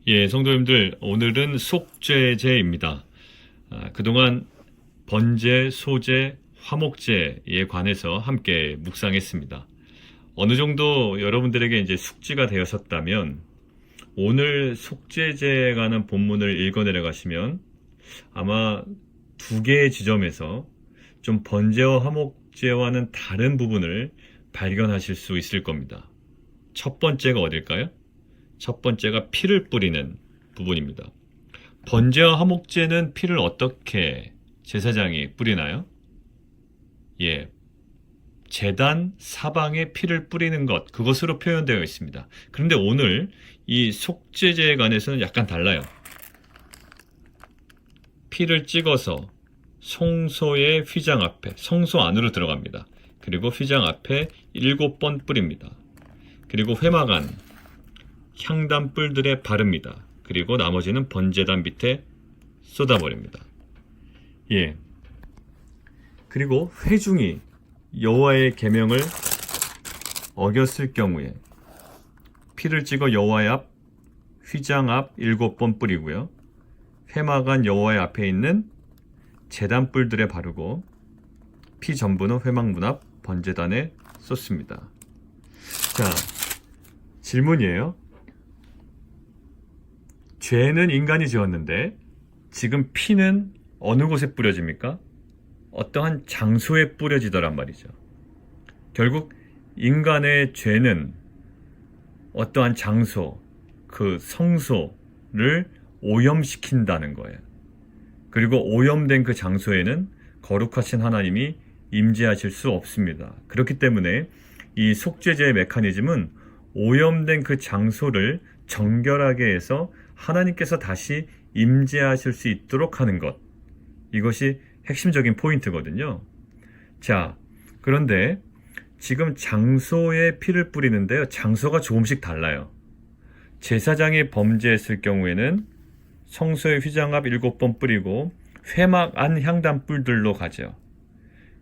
예, 성도님들, 오늘은 속죄제입니다. 그동안 번제, 소제, 화목제에 관해서 함께 묵상했습니다. 어느 정도 여러분들에게 이제 숙지가 되었었다면, 오늘 속죄제에 관한 본문을 읽어내려 가시면 아마 두 개의 지점에서 좀 번제와 화목제와는 다른 부분을 발견하실 수 있을 겁니다. 첫 번째가 어딜까요? 첫 번째가 피를 뿌리는 부분입니다. 번제와 화목제는 피를 어떻게 제사장이 뿌리나요? 예, 제단 사방에 피를 뿌리는 것, 그것으로 표현되어 있습니다. 그런데 오늘 이 속죄제에 관해서는 약간 달라요. 피를 찍어서 성소의 휘장 앞에, 성소 안으로 들어갑니다. 그리고 휘장 앞에 7번 뿌립니다. 그리고 회막안, 향단 뿔들에 바릅니다. 그리고 나머지는 번제단 밑에 쏟아버립니다. 예. 그리고 회중이 여호와의 계명을 어겼을 경우에 피를 찍어 여호와의 앞, 휘장 앞 7번 뿌리고요. 회막안 여호와의 앞에 있는 제단 뿔들에 바르고 피 전부는 회막문 앞 번제단에 쏟습니다. 자, 질문이에요. 죄는 인간이 지었는데 지금 피는 어느 곳에 뿌려집니까? 어떠한 장소에 뿌려지더란 말이죠. 결국 인간의 죄는 어떠한 장소, 그 성소를 오염시킨다는 거예요. 그리고 오염된 그 장소에는 거룩하신 하나님이 임재하실 수 없습니다. 그렇기 때문에 이 속죄제의 메커니즘은 오염된 그 장소를 정결하게 해서 하나님께서 다시 임재하실 수 있도록 하는 것. 이것이 핵심적인 포인트거든요. 자, 그런데 지금 장소에 피를 뿌리는데요. 장소가 조금씩 달라요. 제사장이 범죄했을 경우에는 성소의 휘장 앞 7번 뿌리고 회막 안 향단 뿔들로 가죠.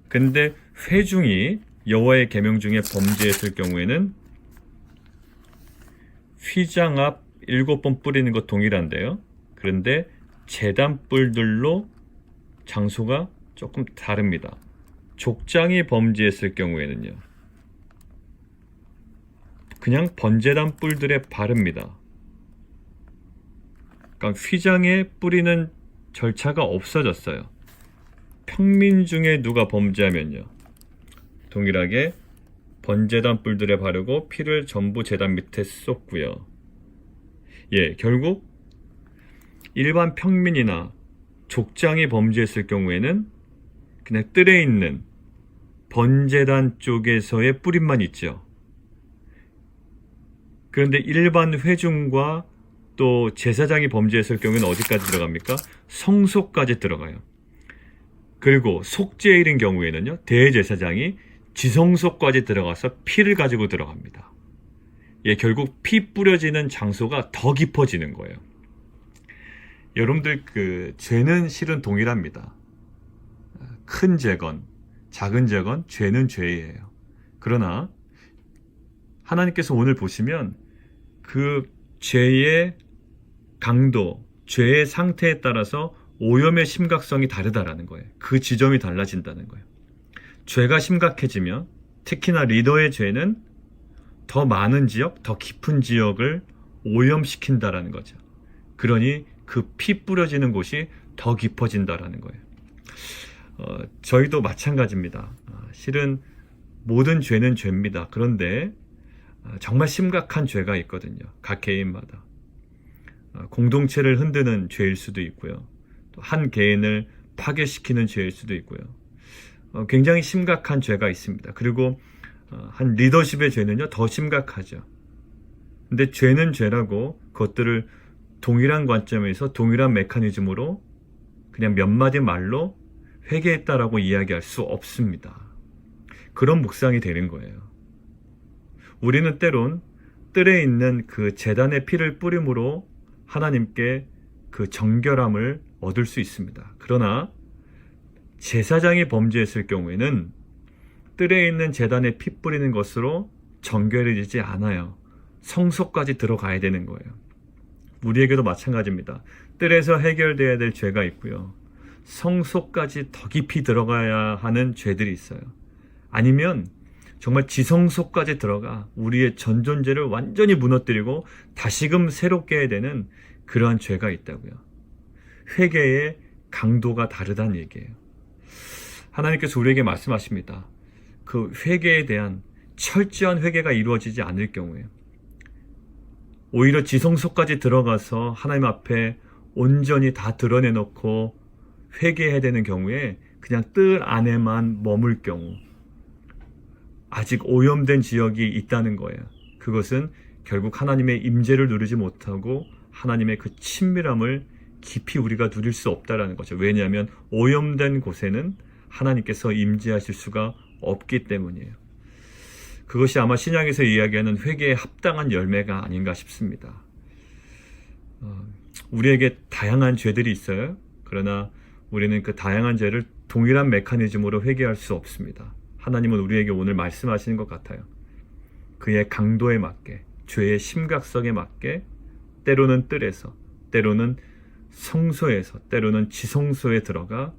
근데 회중이 여호와의 계명 중에 범죄했을 경우에는 휘장 앞 7번 뿌리는 것 동일한데요. 그런데 제단 뿔들로 장소가 조금 다릅니다. 족장이 범죄했을 경우에는요. 그냥 번제단 뿔들에 바릅니다. 그러니까 휘장에 뿌리는 절차가 없어졌어요. 평민 중에 누가 범죄하면요. 동일하게 번제단 뿔들에 바르고 피를 전부 제단 밑에 쏟고요. 예, 결국 일반 평민이나 족장이 범죄했을 경우에는 그냥 뜰에 있는 번제단 쪽에서의 뿌림만 있죠. 그런데 일반 회중과 또 제사장이 범죄했을 경우에는 어디까지 들어갑니까? 성소까지 들어가요. 그리고 속죄일인 경우에는요, 대제사장이 지성소까지 들어가서 피를 가지고 들어갑니다. 예, 결국 피 뿌려지는 장소가 더 깊어지는 거예요. 여러분들 죄는 실은 동일합니다. 큰 죄건, 작은 죄건, 죄는 죄예요. 그러나 하나님께서 오늘 보시면 그 죄의 강도, 죄의 상태에 따라서 오염의 심각성이 다르다라는 거예요. 그 지점이 달라진다는 거예요. 죄가 심각해지면 특히나 리더의 죄는 더 많은 지역, 더 깊은 지역을 오염시킨다라는 거죠. 그러니 그 피 뿌려지는 곳이 더 깊어진다라는 거예요. 저희도 마찬가지입니다. 실은 모든 죄는 죄입니다. 그런데 정말 심각한 죄가 있거든요. 각 개인마다. 공동체를 흔드는 죄일 수도 있고요. 또 한 개인을 파괴시키는 죄일 수도 있고요. 굉장히 심각한 죄가 있습니다. 그리고 한 리더십의 죄는요, 더 심각하죠. 근데 죄는 죄라고 그것들을 동일한 관점에서 동일한 메커니즘으로 그냥 몇 마디 말로 회개했다라고 이야기할 수 없습니다. 그런 묵상이 되는 거예요. 우리는 때론 뜰에 있는 그 제단의 피를 뿌림으로 하나님께 그 정결함을 얻을 수 있습니다. 그러나 제사장이 범죄했을 경우에는 뜰에 있는 제단에 피 뿌리는 것으로 정결해지지 않아요. 성소까지 들어가야 되는 거예요. 우리에게도 마찬가지입니다. 뜰에서 해결돼야 될 죄가 있고요. 성소까지 더 깊이 들어가야 하는 죄들이 있어요. 아니면 정말 지성소까지 들어가 우리의 전 존재를 완전히 무너뜨리고 다시금 새롭게 해야 되는 그러한 죄가 있다고요. 회개의 강도가 다르다는 얘기예요. 하나님께서 우리에게 말씀하십니다. 그 회개에 대한 철저한 회개가 이루어지지 않을 경우에 오히려 지성소까지 들어가서 하나님 앞에 온전히 다 드러내놓고 회개해야 되는 경우에 그냥 뜰 안에만 머물 경우 아직 오염된 지역이 있다는 거예요. 그것은 결국 하나님의 임재를 누리지 못하고 하나님의 그 친밀함을 깊이 우리가 누릴 수 없다라는 거죠. 왜냐하면 오염된 곳에는 하나님께서 임재하실 수가 없기 때문이에요. 그것이 아마 신약에서 이야기하는 회개에 합당한 열매가 아닌가 싶습니다. 우리에게 다양한 죄들이 있어요. 그러나 우리는 그 다양한 죄를 동일한 메커니즘으로 회개할 수 없습니다. 하나님은 우리에게 오늘 말씀하시는 것 같아요. 그의 강도에 맞게, 죄의 심각성에 맞게 때로는 뜰에서, 때로는 성소에서, 때로는 지성소에 들어가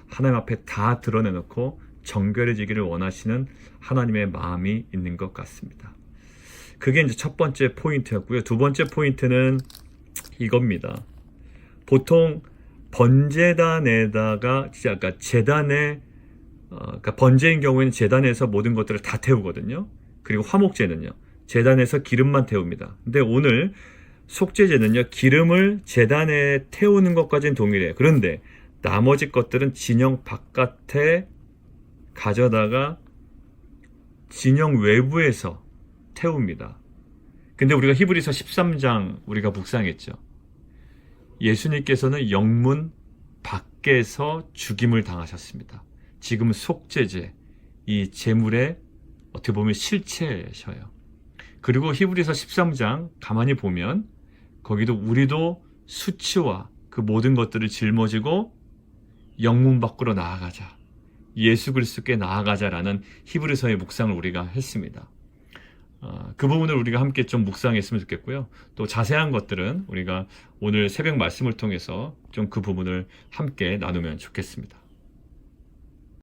하나님 앞에 다 드러내놓고 정결해지기를 원하시는 하나님의 마음이 있는 것 같습니다. 그게 이제 첫 번째 포인트였고요. 두 번째 포인트는 이겁니다. 보통 번제단에다가 아까 제단에 그러니까 번제인 경우에는 제단에서 모든 것들을 다 태우거든요. 그리고 화목제는요, 제단에서 기름만 태웁니다. 근데 오늘 속죄제는요, 기름을 제단에 태우는 것까지는 동일해요. 그런데 나머지 것들은 진영 바깥에 가져다가 진영 외부에서 태웁니다. 근데 우리가 히브리서 13장 우리가 묵상했죠. 예수님께서는 영문 밖에서 죽임을 당하셨습니다. 지금 속죄제, 이 제물의 어떻게 보면 실체셔요. 그리고 히브리서 13장 가만히 보면 거기도 우리도 수치와 그 모든 것들을 짊어지고 영문 밖으로 나아가자, 예수 그리스도께 나아가자라는 히브리서의 묵상을 우리가 했습니다. 그 부분을 우리가 함께 좀 묵상했으면 좋겠고요. 또 자세한 것들은 우리가 오늘 새벽 말씀을 통해서 좀 그 부분을 함께 나누면 좋겠습니다.